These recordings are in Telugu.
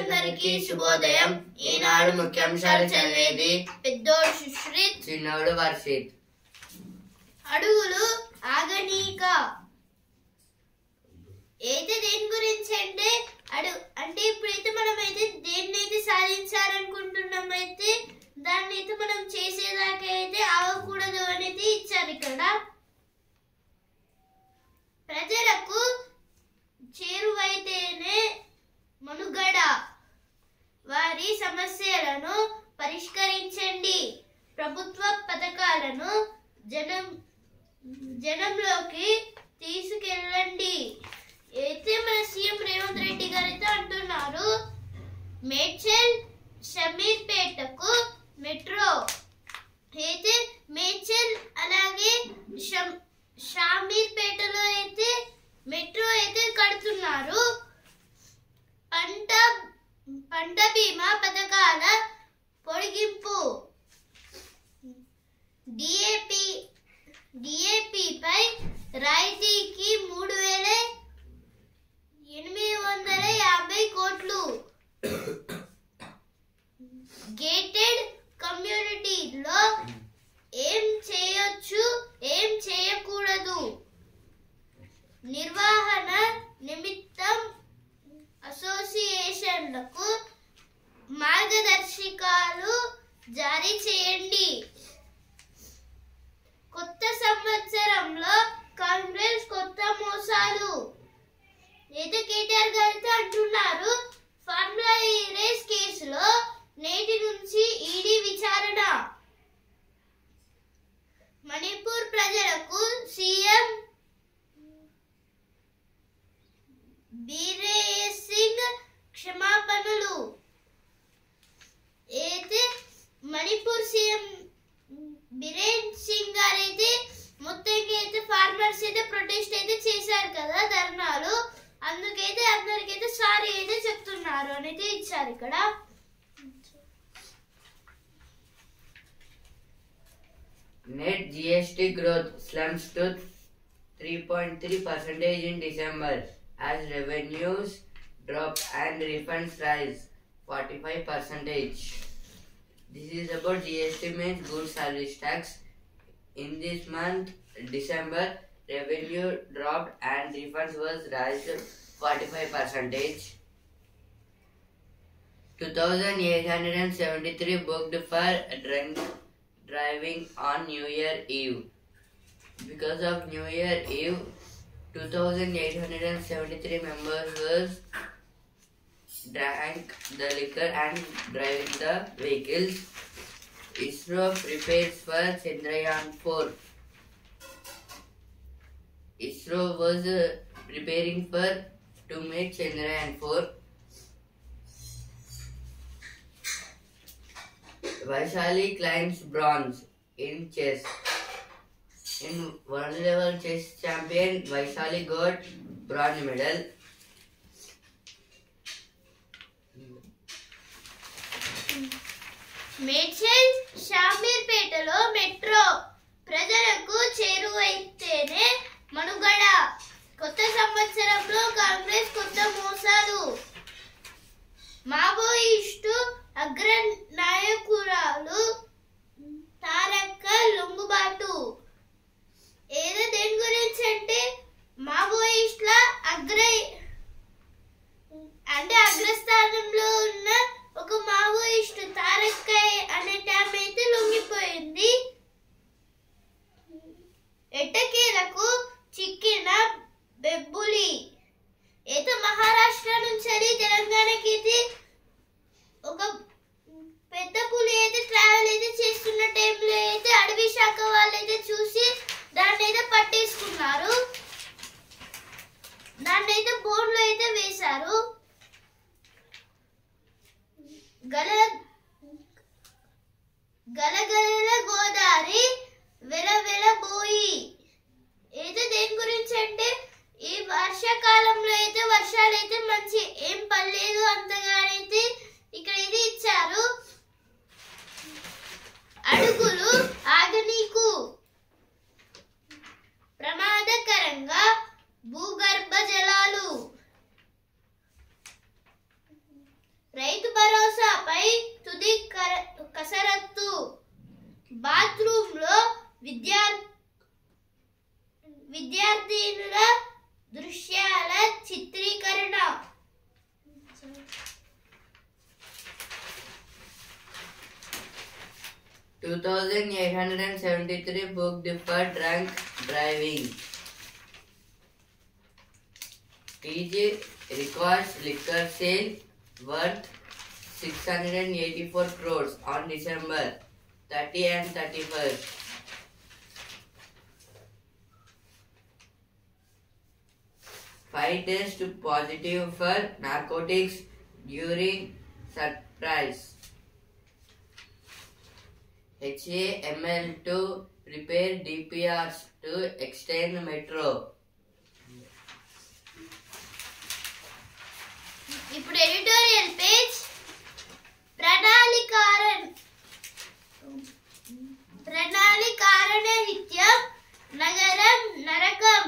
విద్యార్థులందరికీ శుభోదయం. ఈనాడు ముఖ్యాంశాలు చదివేది పెద్దోడు సుశ్రిత్, చిన్నోడు వర్షిత్. అడుగులు ఆగనీక అయితే దేని గురించి అంటే ఇప్పుడైతే మనం అయితే దేన్నైతే సాధించాలనుకుంటున్నామైతే దాన్ని అయితే మనం చేసేదాకా అయితే ఆగకూడదు అనేది ఇచ్చారు. ఇక్కడ ప్రజలకు చేరువైతేనే మనుగడ, వారి సమస్యలను పరిష్కరించండి, ప్రభుత్వ పథకాలను జనంలోకి తీసుకెళ్ళండి అయితే మన సీఎం రేవంత్ రెడ్డి గారు అయితే అంటున్నారు. మేడ్చల్ షమీర్పేటకు మెట్రో అయితే మేడ్చల్ అలాగే షమీర్పేటలో అయితే మెట్రో అయితే కడుతున్నారు. పంట బీమా పథకాల పొడిగింపు, డిఏపిపై రాయితీకి 3,850 కోట్లు, గేటెడ్ కమ్యూనిటీలో ఏం చేయొచ్చు ఏం చేయకూడదు, నిర్వహణ నిమిత్తం అసోసియేషన్లకు మార్గదర్శకాలు జారీ చేయండి. కొత్త సంవత్సరంలో కాంగ్రెస్ కొత్త మోసాలు అయితే కేటీఆర్ గారితో అంటున్నారు. ఫార్ములా ఈ రేస్ కేసులో నేటి నుంచి ఈడీ విచారణ. మణిపూర్ ప్రజలకు సీఎం బీరేన్ సింగ్ క్షమాపణలు అయితే మణిపూర్ సీఎం బీరేన్ సింగ్ గారు అయితే మొత్తంగా అయితే ఫార్మర్స్ అయితే ప్రొటెస్ట్ అయితే చేశారు కదా, ధర్నాలు. అందుకైతే అందరికైతే సారీ అయితే చెప్తున్నారు అనేది ఇచ్చారు. ఇక్కడ Net GST growth slumps to 3.3% in December as revenues drop and refunds rise 45%. This is about GST means goods service tax. In this month, December, revenue dropped and refunds was raised 45%. 2,873 booked for drunk driving on New Year Eve. Because of New Year Eve, 2,873 members was drank the liquor and driving the vehicles. ISRO prepares for Chandrayaan-4. ISRO was preparing to make Chandrayaan-4. Vaishali climbs bronze in chess. In world level chess champion, Vaishali got bronze medal. Medchal షమీర్పేటలో మెట్రో, ప్రజలకు చేరువైతేనే మనుగడ, కొత్త సంవత్సరంలో కాంగ్రెస్ కొత్త మోసాలు, మావోయిస్టు అగ్ర నాయకురాలు తారక్క లొంగుబాటు. ఏదో దేని గురించి అంటే మావోయిస్టుల అగ్రస్థానంలో ఉన్న ఒక మావోయిస్టు తారక్క అనే టామ్ అయితే లొంగిపోయింది. ఎట్టకేలకు చిక్కిన బెబ్బులి అయితే మహారాష్ట్ర నుంచి తెలంగాణకి అయితే ఒక పెద్ద పులి అయితే ట్రావెల్ అయితే చేస్తున్న టైంలో అయితే అడవి శాఖ వాళ్ళు అయితే చూసి దాన్ని అయితే పట్టేసుకున్నారు. దాన్ని అయితే బోన్లో అయితే వేశారు. గలగల గోదావరి వెలవెలబోయి అయితే దేని గురించి అంటే ఈ వర్షాకాలంలో అయితే వర్షాలు అయితే మంచి ఏం పడలేదు అంతగానైతే ఇక్కడ ఇది ఇచ్చారు. అడుగులు ఆగనీకు, ప్రమాదకరంగా భూగర్భ జలాలు, 2,873 booked for drunk driving. TG records liquor sale worth 684 crores on December 30 and 31st. Five tests positive for narcotics during surprise. HAML to prepare DPRs to extend metro. ఇప్పుడు ఎడిటోరియల్ పేజ్ ప్రణాళికారణహిత్యం నగరం నరకం.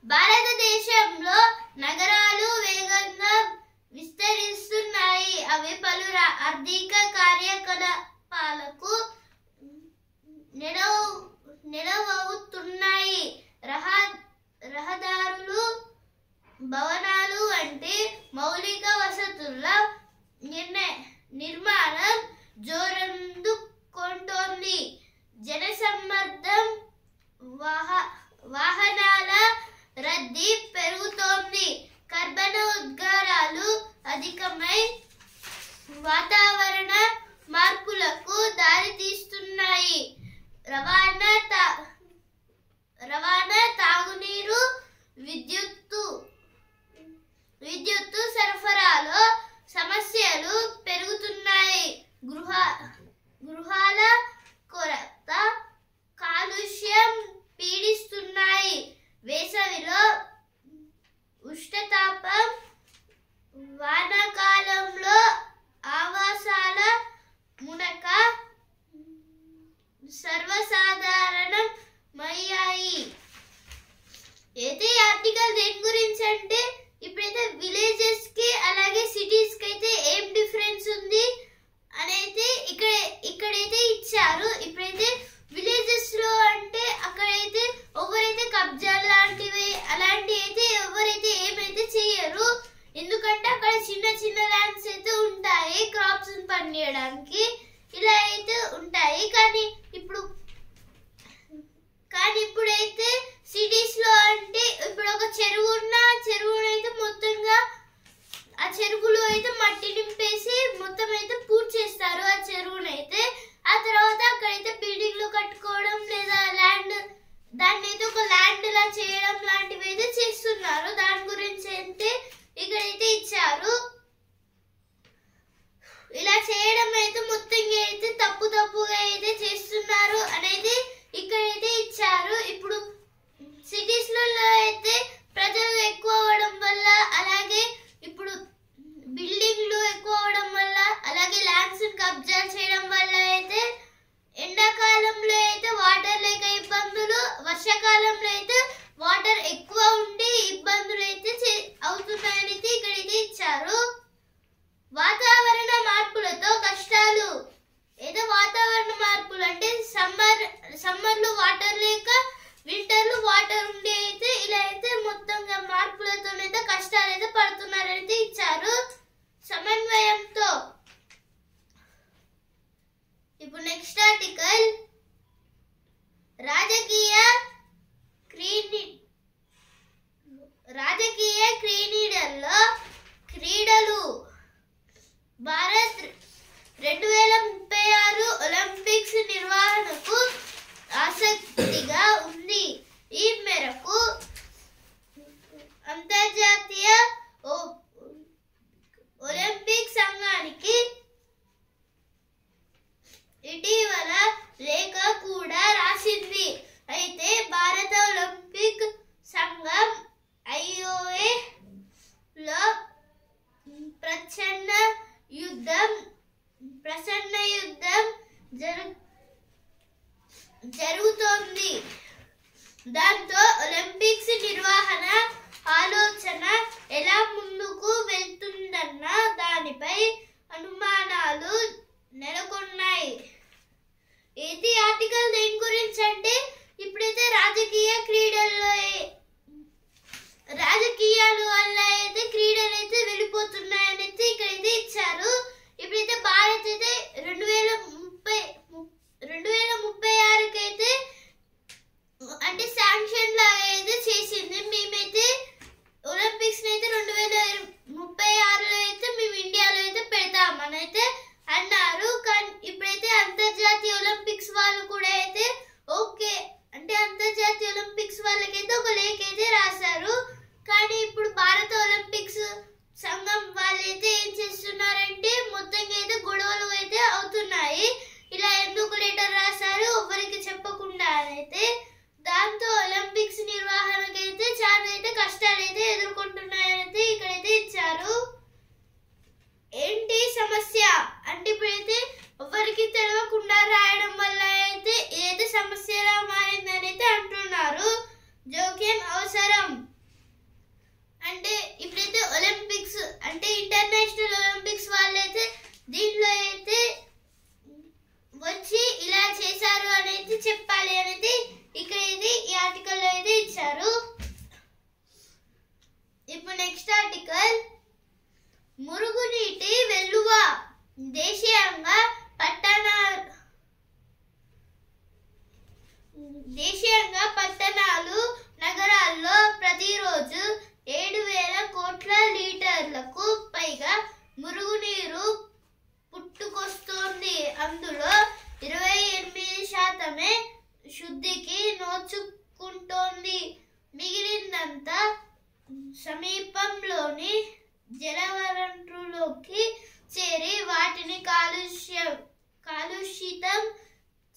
భారతదేశంలో నగరాలు వేగంగా విస్తరిస్తున్నాయి. అవి పలు ఆర్థిక కార్యకలాపాలకు నెరవవుతున్నాయి. రహదారులు, భవనాలు వంటి మౌలిక వసతుల నిర్మాణం జోరందుకుంటోంది. జనసమ్మర్దం, వాహనాల రద్దీ పెరుగుతోంది. కర్బన ఉద్గారాలు అధికమై వాతావరణ మార్పులకు దారితీస్తున్నాయి. రవాణా, తాగునీరు, విద్యుత్తు సరఫరాలో సమస్యలు పెరుగుతున్నాయి. గృహాల కొరత, కాలుష్యం పీడిస్తున్నాయి. వేసవిలో ఉష్ణతాపం, వానాకాలంలో ఆవాసాల మునక సర్వసాధారణమయ్యాయి. అయితే ఈ ఆర్టికల్ దేని గురించి అంటే ఇప్పుడైతే విలేజెస్ కి అలాగే సిటీస్ కి అయితే ఏం డిఫరెన్స్ ఉంది అనేది ఇక్కడైతే ఇచ్చారు. ఇప్పుడైతే విలేజెస్ లో అంటే అక్కడైతే ఎవరైతే కబ్జాలు లాంటివి అలాంటివి అయితే ఎవరైతే ఏమైతే చేయరు. ఎందుకంటే అక్కడ చిన్న చిన్న ల్యాండ్స్ అయితే ఉంటాయి క్రాప్స్ పండించడానికి, ఇలా అయితే ఉంటాయి. కానీ ఇప్పుడైతే సిటీస్ లో అంటే ఇప్పుడు ఒక చెరువు ఉన్న చెరువునైతే మొత్తంగా ఆ చెరువులో అయితే మట్టి నింపేసి మొత్తం అయితే పూర్తి చేస్తారు ఆ చెరువునైతే. ఆ తర్వాత అక్కడైతే బిల్డింగ్లు కట్టుకోవడం లేదా దాన్ని అయితే ఒక ల్యాండ్ లా చేయడం లాంటివి అయితే చేస్తున్నారు. దాని గురించి అయితే ఇక్కడైతే ఇచ్చారు. ఇలా చేయడం అయితే మొత్తంగా అయితే తప్పుగా అయితే చేస్తున్నారు అనేది ఇక్కడైతే ఇచ్చారు. ఇప్పుడు సిటీస్ లో అయితే ప్రజలు ఎక్కువ అవడం వల్ల, అలాగే ఇప్పుడు బిల్డింగ్లు ఎక్కువ అవడం వల్ల, అలాగే ల్యాండ్స్ కబ్జా చేయడం వల్ల అయితే ఎండాకాలంలో అయితే వాటర్ లేక ఇబ్బందులు, వర్షాకాలంలో అయితే వాటర్ ఎక్కువ ఉండి ఇబ్బందులు అయితే అవుతున్నాయని ఇక్కడైతే ఇచ్చారు. వాతావరణ మార్పులతో కష్టాలు. ఏదో వాతావరణ మార్పులు అంటే సమ్మర్ లో వాటర్ లేక వింటర్ లో వాటర్ ఉండి అయితే ఇలా అయితే మొత్తంగా మార్పులతోనైతే కష్టాలు అయితే పడుతున్నారైతే ఇచ్చారు. సమన్వయంతో ఇప్పుడు నెక్స్ట్ ఆర్టికల్ రాజకీయ క్రీడలు. భారత్ 2036 ఒలింపిక్స్ నిర్వహణకు ఆసక్తిగా ఉంది. ఈ మేరకు అంతర్జాతీయ ఒలింపిక్ సంఘానికి ఇటీవల లేఖ కూడా రాసింది. అయితే భారత ఒలింపిక్ సంఘం IOA లో ప్రచన్న యుద్ధం జరుగుతోంది. దాంతో ఒలింపిక్స్ నిర్వహణ ఆలోచన ఎలా ముందుకు వెళ్తుందన్న దానిపై అనుమానాలు నెలకొన్నాయి. ఇది ఆర్టికల్ దేని గురించి అంటే ఇప్పుడైతే రాజకీయాలు వల్ల అయితే క్రీడలు అయితే వెళ్ళిపోతున్నాయని అయితే ఇక్కడైతే ఇచ్చారు. ఇప్పుడైతే భారత్ అయితే ఇంటర్నేషనల్ ఒలింపిక్స్ వాళ్ళైతే దీంట్లో అయితే వచ్చి ఇలా చేశారు అనేది చెప్పాలి అనేది ఇక్కడ ఇది ఈ ఆర్టికల్ లో అయితే ఇచ్చారు. ఇప్పుడు నెక్స్ట్ ఆర్టికల్, మురుగునీటి వెల్లువ దేశీయంగా పట్టణాలు నగరాల్లో ప్రతిరోజు 7,000 కోట్ల లీటర్లకు పైగా మురుగునీరు పుట్టుకొస్తోంది. అందులో 28% శుద్ధికి నోచుకుంటోంది. మిగిలినంతా సమీపంలోని జలవనరుల్లోకి చేరి వాటిని కాలుషితం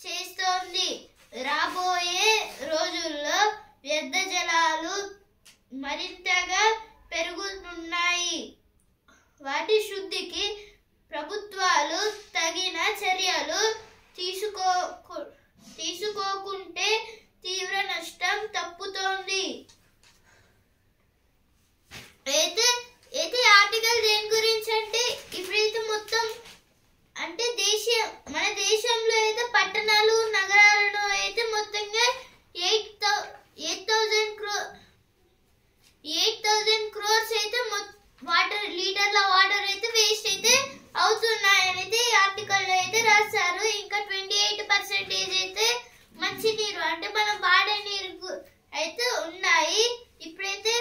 చేస్తోంది. రాబోయే రోజుల్లో వ్యర్థ జలాలు మరింతగా పెరుగుతున్నాయి. వాటి శుద్ధికి ప్రభుత్వాలు తగిన చర్యలు తీసుకోకుంటే తీవ్ర నష్టం తప్పుతోంది. అయితే ఆర్టికల్ దేని గురించి అంటే ఇప్పుడైతే మొత్తం అంటే మన దేశంలో అయితే పట్టణాలు నగరాలలో అయితే మొత్తంగా 8,000 crores అయితే లీటర్ల వాటర్ అయితే వేస్ట్ అయితే అవుతున్నాయని అయితే ఈ ఆర్టికల్ లో అయితే రాశారు. ఇంకా 28% అయితే మంచి నీరు అంటే మనం వాడే నీరు అయితే ఉన్నాయి. ఇప్పుడైతే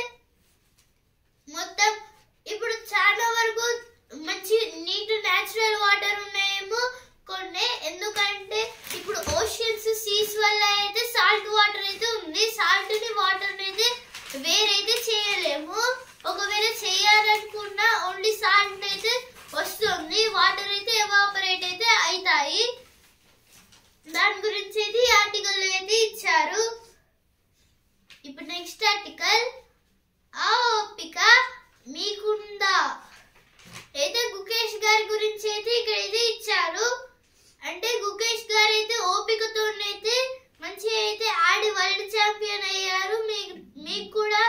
మొత్తం ఇప్పుడు చాలా వరకు మంచి నీట్ న్యాచురల్ వాటర్ ఉన్నాయేమో కొన్ని, ఎందుకంటే ఇప్పుడు ఓషన్స్ సీస్ వల్ల అయితే సాల్ట్ వాటర్ అయితే ఉంది. సాల్ట్ ని వాటర్ అయితే వేరైతే చేయలేము. ఒకవేళ చేయాలనుకున్నా ఓన్లీ సాల్ట్ అయితే వస్తుంది, వాటర్ అయితే ఎవాపరేట్ అయితే అవుతాయి. దాని గురించి అయితే ఈ ఆర్టికల్ లో అయితే ఇచ్చారు. ఇప్పుడు నెక్స్ట్ ఆర్టికల్, ఆ ఓపిక మీకుందా అయితే గుకేష్ గారి గురించి అయితే ఇక్కడ అయితే ఇచ్చారు. అంటే గుకేష్ గారు అయితే ఓపికతోనైతే మంచిగా అయితే ఆడి వరల్డ్ ఛాంపియన్ అయ్యారు. మీకు కూడా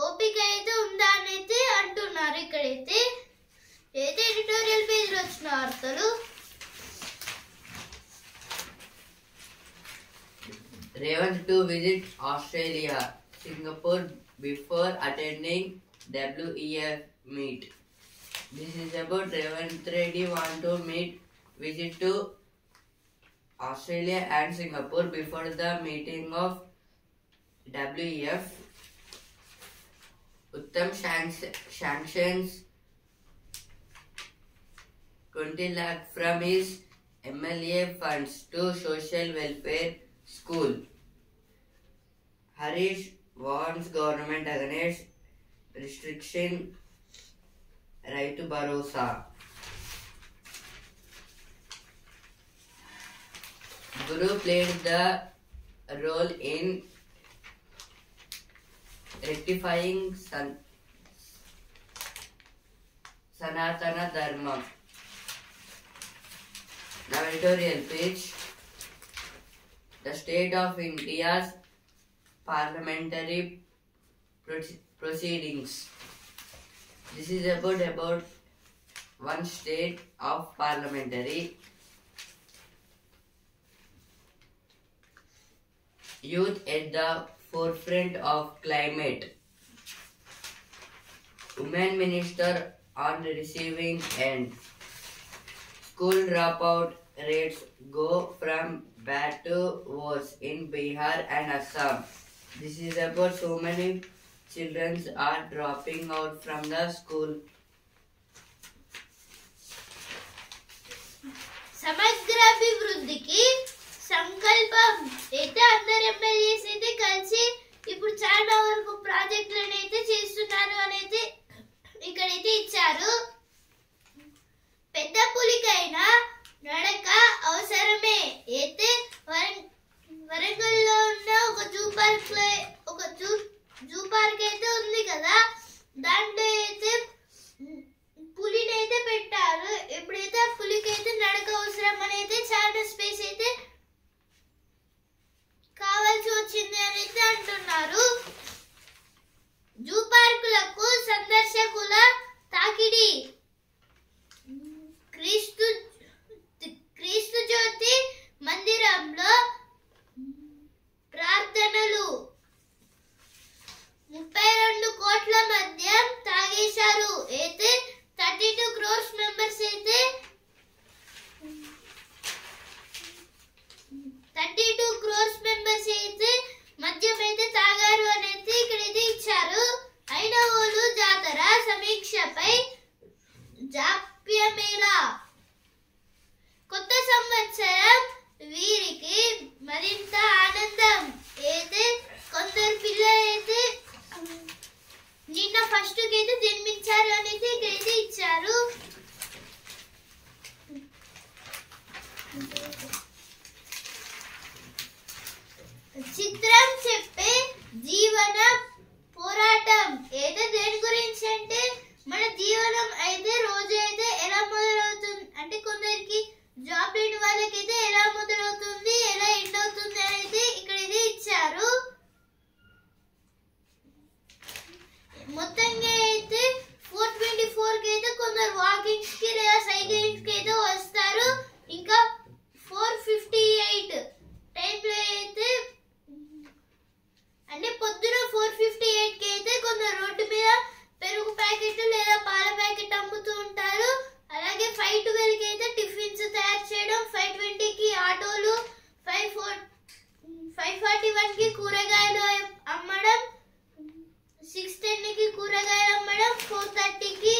ఓపిక అయితే ఉందా అని అయితే అంటున్నారు. ఇక్కడైతే అయితే ఎడిటోరియల్ పేజ్ లో వచ్చిన వార్తలు. Revant to visit Australia, Singapore before attending WEF meet. This is about Revant Reddy want to visit to Australia and Singapore before the meeting of WEF. Uttam sanctions 20 lakh from his MLA funds to social welfare school. Harish warns government against restriction Raitu Bharosa. Guru played the role in rectifying Sanatana Dharma. Now editorial page. The state of India's parliamentary proceedings. This is about one state of parliamentary. Youth at the forefront of climate. Women minister on the receiving end. School dropout rates go from bad to worse in Bihar and Assam. This is about so many children are dropping out from the school. సమగ్రాభివృద్ధికి సంకల్పం అయితే అందరు ఎమ్మెల్యేస్ అయితే కలిసి ఇప్పుడు చాలా వరకు ప్రాజెక్టులను అయితే చేస్తున్నారు అనేది ఇక్కడైతే ఇచ్చారు. పెద్ద పులికైనా నడక అవసరమే. అయితే వరంగల్లో ఉన్న ఒక జూ పార్క్ అయితే ఉంది కదా, దాంట్లో అయితే పులిని అయితే పెట్టారు. ఎప్పుడైతే ఆ పులికి అయితే నడక అవసరం అనేది చాలా స్పేస్ అయితే కావాల్సి వచ్చింది అని అయితే అంటున్నారు. జూ పార్కులకు సందర్శకుల తాకిడి సమీక్షపై జాప్యమేలా. కొత్త సంవత్సరం వీరికి మరింత ఆనందం. అయితే కొందరు పిల్లలు అయితే నిన్న ఫస్ట్ అయితే జన్మించారు అనేది అయితే ఇచ్చారు. చిత్రం చెప్పే జీవన పోరాటం అయితే దేని గురించి అంటే మన జీవనం అయితే రోజు అయితే ఎలా మొదలవుతుంది అంటే కొందరికి జాబ్ లేని వాళ్ళకైతే ఎలా మొదలవుతుంది ఎలా ఎండ్ అవుతుంది అనేది ఇక్కడ ఇది ఇచ్చారు. మొత్తంగా అయితే 424 కి అయితే కొందరు వాకింగ్స్ కి లేదా సైక్లింగ్స్ కి అయితే వస్తారు. ఇంకా 458 టైంలో అయితే అంటే పొద్దున 458 కి అయితే కొందరు రోడ్డు మీద పెరుగు ప్యాకెట్ లేదా పాల ప్యాకెట్ అమ్ముతూ ఉంటారు. అలాగే 512 కి అయితే టిఫిన్స్ తయారు చేయడం, 520 కి ఆటోలు, 541 కి కూరగాయలు అమ్మడం, 610 కి కూరగాయలు అమ్మడం, 430 కి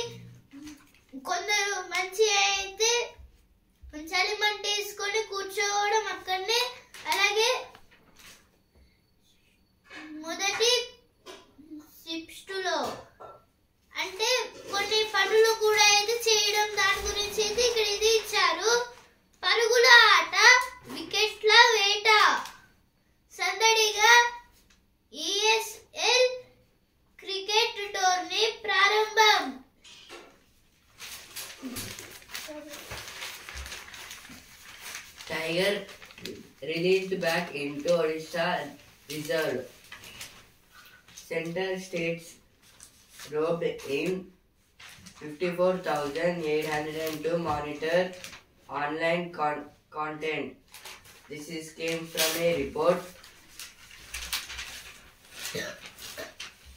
కొందరు మంచి అయితే చలిమంట వేసుకొని కూర్చోవడం అక్కడనే. అలాగే మొదటి షిఫ్ట్లో అంటే కొన్ని పనులు కూడా అయితే చేయడం దాని గురించి అయితే ఇక్కడ ఇది ఇచ్చారు. పరుగుల ఆట, వికెట్ల వేట, సందడిగా ESL క్రికెట్ టోర్నీ ప్రారంభం. Tiger released back into Odisha Reserve. Central states roped in 54,802 monitor online content. This came from a report.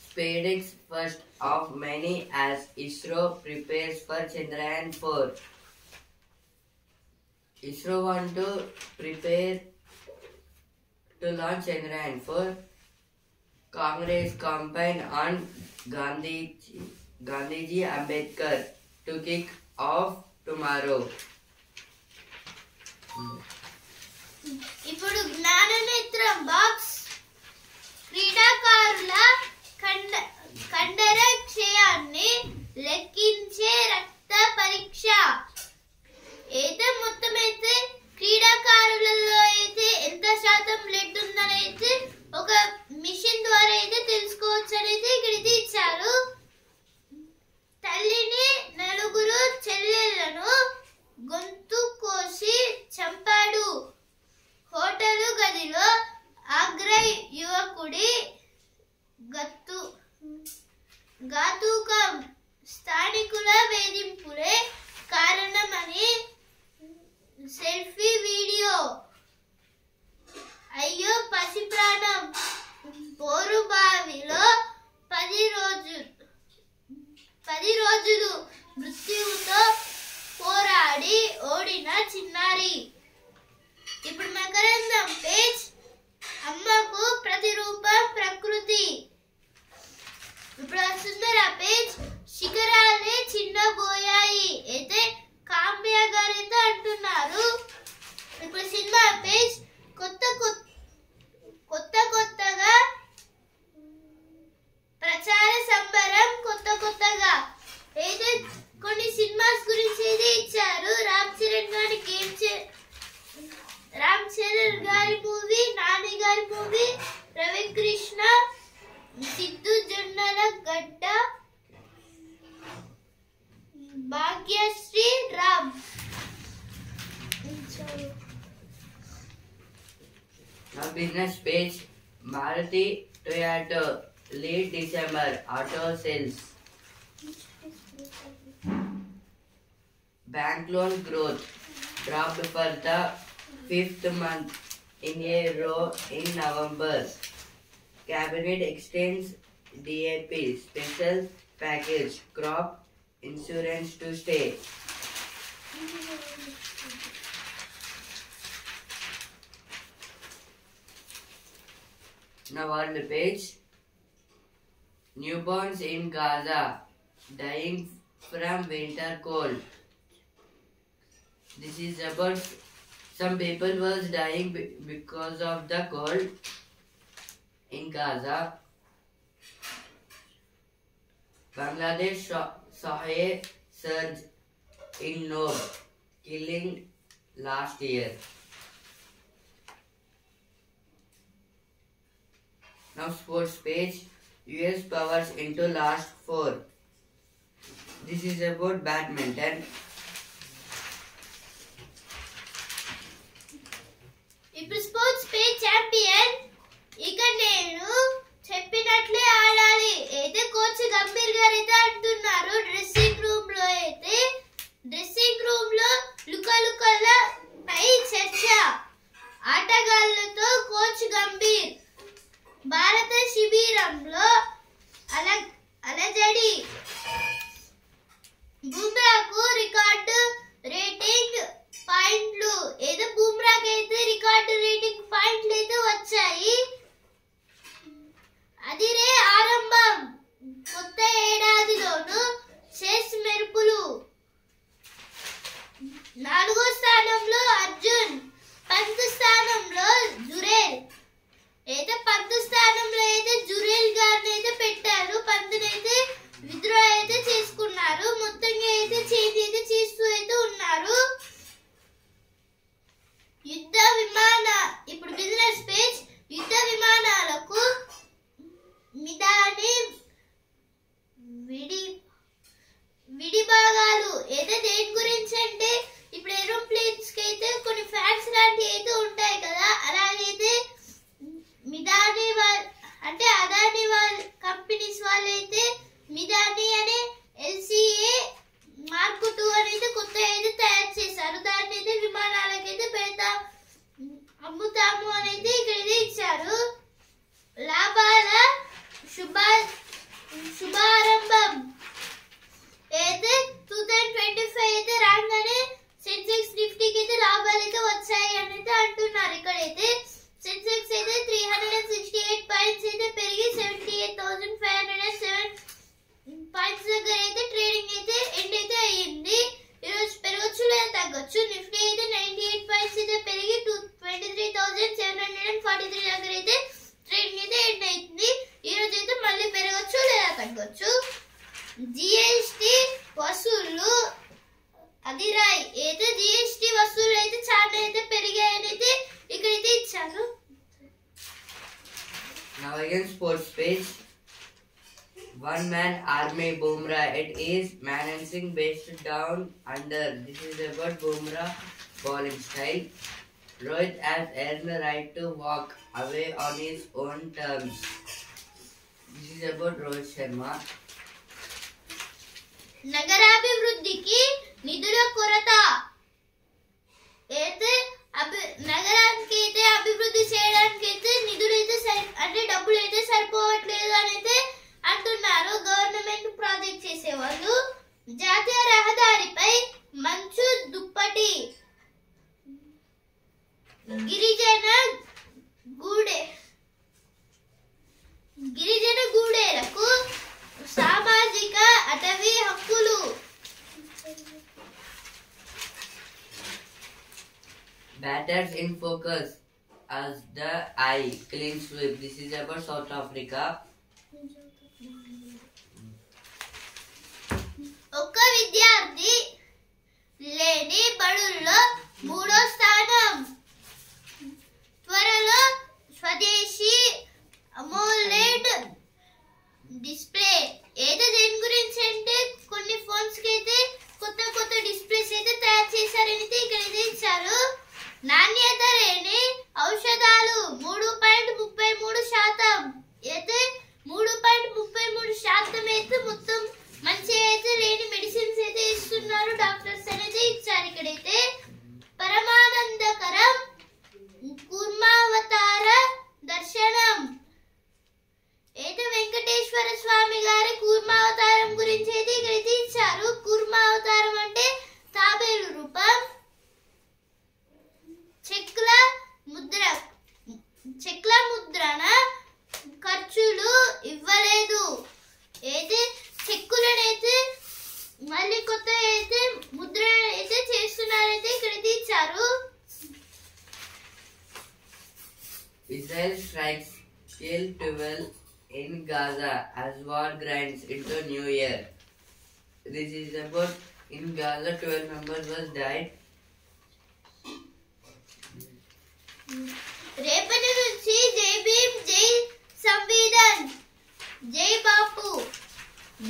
SpaceX first of many as ISRO prepares for Chandrayaan 4. ISRO want to prepare to launch Chandrayaan 4. Congress campaign on Gandhiji Ambedkar to kick off tomorrow. ఇప్పుడు జ్ఞాననేత్రం బాక్స్ క్రీడాకారుల కండర క్షయాన్ని లెక్కించే రక్త పరీక్ష. అయితే మొత్తం అయితే క్రీడాకారులలో అయితే ఎంత శాతం బ్లడ్ ఉందని అయితే ఒక మిషన్ ద్వారా అయితే తెలుసుకోవచ్చు అనేది ఇక్కడ ఇది ఇచ్చారు. తల్లిని నలుగురు చెల్లెళ్లను గొంతు కోసి చంపాడు. హోటలు గదిలో ఆగ్రా యువకుడి ఘాతుకం స్థానికుల వేధింపులే కారణమని సెల్ఫీ వీడియో. అయ్యో పసి ప్రాణం, బోరుబావిలో 10 రోజులు మృత్యువుతో పోరాడి ఓడిన చిన్నారి. ఇప్పుడు మకరందం పేజ్ అమ్మకు ప్రతిరూపం ప్రకృతి. ఇప్పుడు సుందర పేజ్ శిఖరాలే చిన్నబోయాయి అయితే కామ్య గారు అయితే అంటున్నారు. ఇప్పుడు సినిమా పేజ్ కొత్తగా ప్రచార సంబరం కొత్తగా అయితే కొన్ని సినిమాస్ గురించి అయితే ఇచ్చారు. రామ్ చరణ్ గారి మూవీ, నాని గారి movie, Ravikrishna, Siddhu Jonnalagadda, Bhagyashree Ram. Now business page. Maruti Toyota lead December auto sales. Bank loan growth dropped for the 5th month in a row in November. Cabinet extends DAP special package crop insurance to stay. Now on the page, newborns in Gaza dying from winter cold. This is about some people was dying because of the cold in Gaza. Bangladesh saw a surge in Nob killing last year. Now sports page. US powers into last 4. This is about badminton. ఇప్పుడు స్పోర్ట్స్ పేజ్ ఛాంపియన్. ఇక నేను చెప్పినట్లే ఆడాలి అయితే కోచ్ గంభీర్ గారు అయితే అంటున్నారు. డ్రెస్సింగ్ రూమ్ లో లుకలుకల పై చర్చ. ఆటగాళ్లతో కోచ్ గంభీర్. భారత శిబిరంలో అలజడి. బుమ్రాకు రికార్డు రేటింగ్ పాయింట్లు. ఏదో బుమ్రాకి అయితే రికార్డు రేటింగ్ పాయింట్లు అయితే వచ్చాయి. అదిరే ఆరంభం. కొత్త ఏడాదిలోను చేస్ మెరుపులు. 4వ స్థానంలో అర్జున్. 10వ స్థానంలో జురేల్. అయితే 10వ స్థానంలో అయితే జురేల్ గారిని అయితే పెట్టారు. 10ని అయితే విత్డ్రా అయితే చేసుకున్నారు. మొత్తంగా అయితే చేంజ్ అయితే చేస్తూ అయితే ఉన్నారు. యుద్ధ విమాన ఇప్పుడు బిజినెస్ పేజ్. యుద్ధ విమానాలకు మిదాని విడి భాగాలు. అయితే దేని గురించి అంటే ఇప్పుడు ఏరోప్లేన్స్ కి అయితే కొన్ని ఫ్యాన్స్ లాంటివి అయితే ఉంటాయి కదా. అలాగైతే మిదాని అంటే అదాని కంపెనీస్ వాళ్ళైతే మిదాని అనే LCA Mark 2 అనేది కొత్త అయితే తయారు చేశారు. దాన్ని అయితే విమానాలకైతే అమ్ముతాము అని అయితే ఇక్కడ ఇచ్చారు. లాభాల శుభారంభం. అయితే 2025 అయితే రాగానే సెన్సెక్స్ నిఫ్టీకి అయితే లాభాలు అయితే వచ్చాయి అని అయితే అంటున్నారు. ఇక్కడైతే సెన్సెక్స్ అయితే 368 పాయింట్స్ అయితే పెరిగి 78,507 పాయింట్స్ దగ్గర అయితే ట్రేడింగ్ అయితే ఎండ్ అయితే అయ్యింది. ఈరోజు పెరగచ్చు లేదా తగ్గొచ్చు. నిఫ్టీ అయితే 98 పాయింట్స్ అయితే పెరిగి 23,743 దగ్గర అయితే ట్రేడింగ్ అయితే ఎండ్ అయింది. ఈరోజు అయితే మళ్ళీ పెరగచ్చు లేదా తగ్గొచ్చు. GST వసూళ్లు అదిరాయి. అయితే GST వసూళ్లు అయితే చాలా అయితే పెరిగాయని అయితే ఇక్కడైతే ఇచ్చారు. Now again sports page. One man army Bumrah. It is managing based down under. This is about Bumrah bowling style. Rohit has earned the right to walk away on his own terms. This is about Rohit Sharma. నగరాభివృద్ధికి నిధుల కొరత. అయితే నగరానికి అయితే అభివృద్ధి చేయడానికి అయితే నిధులు అయితే అంటే డబ్బులు అయితే సరిపోవట్లేదు అని అయితే అంటున్నారు గవర్నమెంట్ ప్రాజెక్ట్ చేసేవాళ్ళు. జాతీయ రహదారిపై మంచు దుప్పటి. గిరిజన గూడేలకు సామాజిక అటవీ హక్కులు. Batters in focus as the eye clean sweep. This is about South Africa. ఒక్క విద్యార్థి లేని బడుల్లో 3వ స్థానం. త్వరలో స్వదేశీ అమోలెడ్ డిస్ప్లే. ఏదో దేని గురించి అంటే కొన్ని ఫోన్స్ కి అయితే కొత్త డిస్ప్లేస్ అయితే తయారు చేశారని ఇక్కడ ఇచ్చారు. నాణ్యత లేని ఔషధాలు 3.33%. అయితే 3.33% అయితే మొత్తం మంచి అయితే లేని మెడిసిన్స్ అయితే ఇస్తున్నారు డాక్టర్స్ అనేది ఇచ్చారు. ఇక్కడైతే Israel strikes kill 12 in Gaza as war grinds into New Year. This is about in Gaza 12 members was died. రేపటి నుంచి జై భీమ్ జై సంవిధాన్ జై బాపు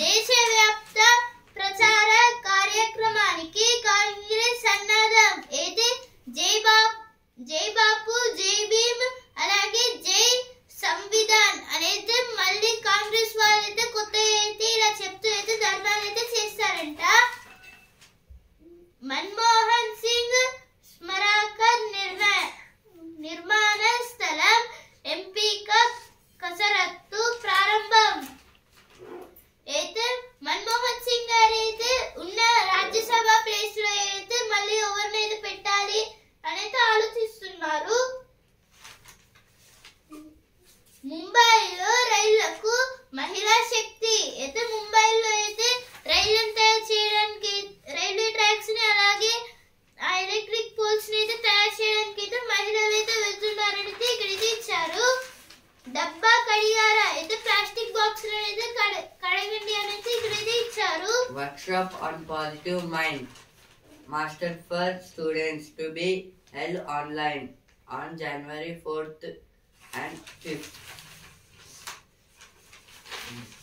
దేశవ్యాప్త ప్రచార కార్యక్రమానికి కాంగ్రెస్ సన్నద్ధం. అయితే జై బాపు జై భీమ్ అలాగే జై సంవిధాన్ అనేది మళ్ళీ కాంగ్రెస్ వాళ్ళైతే కొత్త అయితే ఇలా చెప్తూ అయితే ధర్నాలు అయితే చేస్తారంట. మన్మోహన్ సింగ్ స్మారక నిర్మాణ స్థలం ఎంపిక కసరత్తు ప్రారంభం. అయితే మన్మోహన్ సింగ్ గారు అయితే ఉన్న రాజ్యసభ ప్లేస్ లో అయితే మళ్ళీ ఎవరినైతే పెట్టాలి అనేది ఆలోచిస్తున్నారు. ముంబైలో రైళ్లకు మహిళా శక్తి. అయితే ముంబైలో అయితే రైళ్లను తయారు చేయడానికి రైల్వే ట్రాక్స్ ని అలాగే ఆ ఎలక్ట్రిక్ పోల్స్ ని అయితే తయారు చేయడానికి అయితే మహిళలు అయితే వెళ్తున్నారని అయితే ఇక్కడ ఇచ్చారు. డబ్బా కడియార అయితే ప్లాస్టిక్ బాక్స్ అయితే కడగండి అని అయితే ఇక్కడ ఇచ్చారు. Workshop on positive mind master for students to be held online on January 4th and 5th.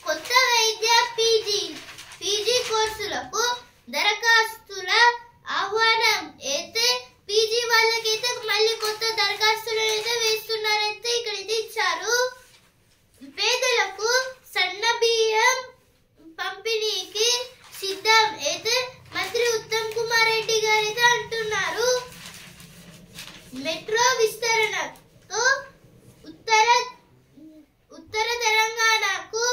కొత్త వైద్య పీజీ కోర్సులకు దరఖాస్తుల ఆహ్వానం. అయితే పీజీ వాళ్ళకైతే మళ్ళీ కొత్త దరఖాస్తులు అయితే వేస్తున్నారైతే ఇక్కడ ఇచ్చారు. పేదలకు సన్న బియ్యం పంపిణీకి సిద్ధం. అయితే మంత్రి ఉత్తమ్ కుమార్ రెడ్డి గారు అయితే అంటున్నారు. మెట్రో విస్తరణతో ఉత్తర తెలంగాణకు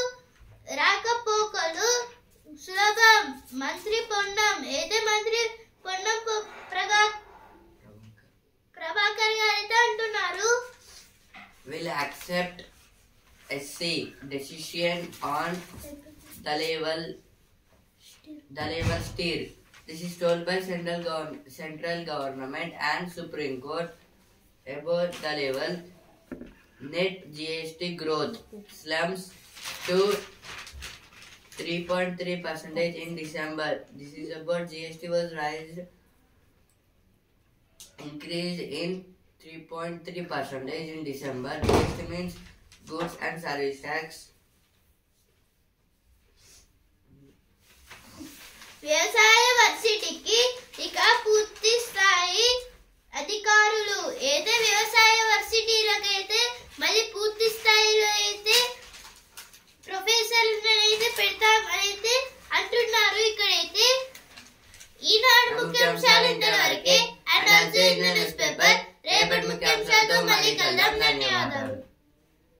రాకపోకలు సులభం. మంత్రి పొన్నం ప్రభాకర్ గారు అయితే అంటున్నారు. Will accept SC decision on the level steer. This is told by central government and Supreme Court about the level. Net GST growth slumps to 3.3% in December. This is about GST was increased in 3.3% in December. GST means goods and service tax. వ్యవసాయ వర్సిటీకి ఇక పూర్తి స్థాయి అధికారులు. అయితే వ్యవసాయ వర్సిటీలకు అయితే మళ్ళీ పూర్తి స్థాయిలో అయితే ప్రొఫెసర్లను అయితే పెడతాం అని అయితే అంటున్నారు. ఇక్కడైతే ఈనాడు ముఖ్యాంశాలు.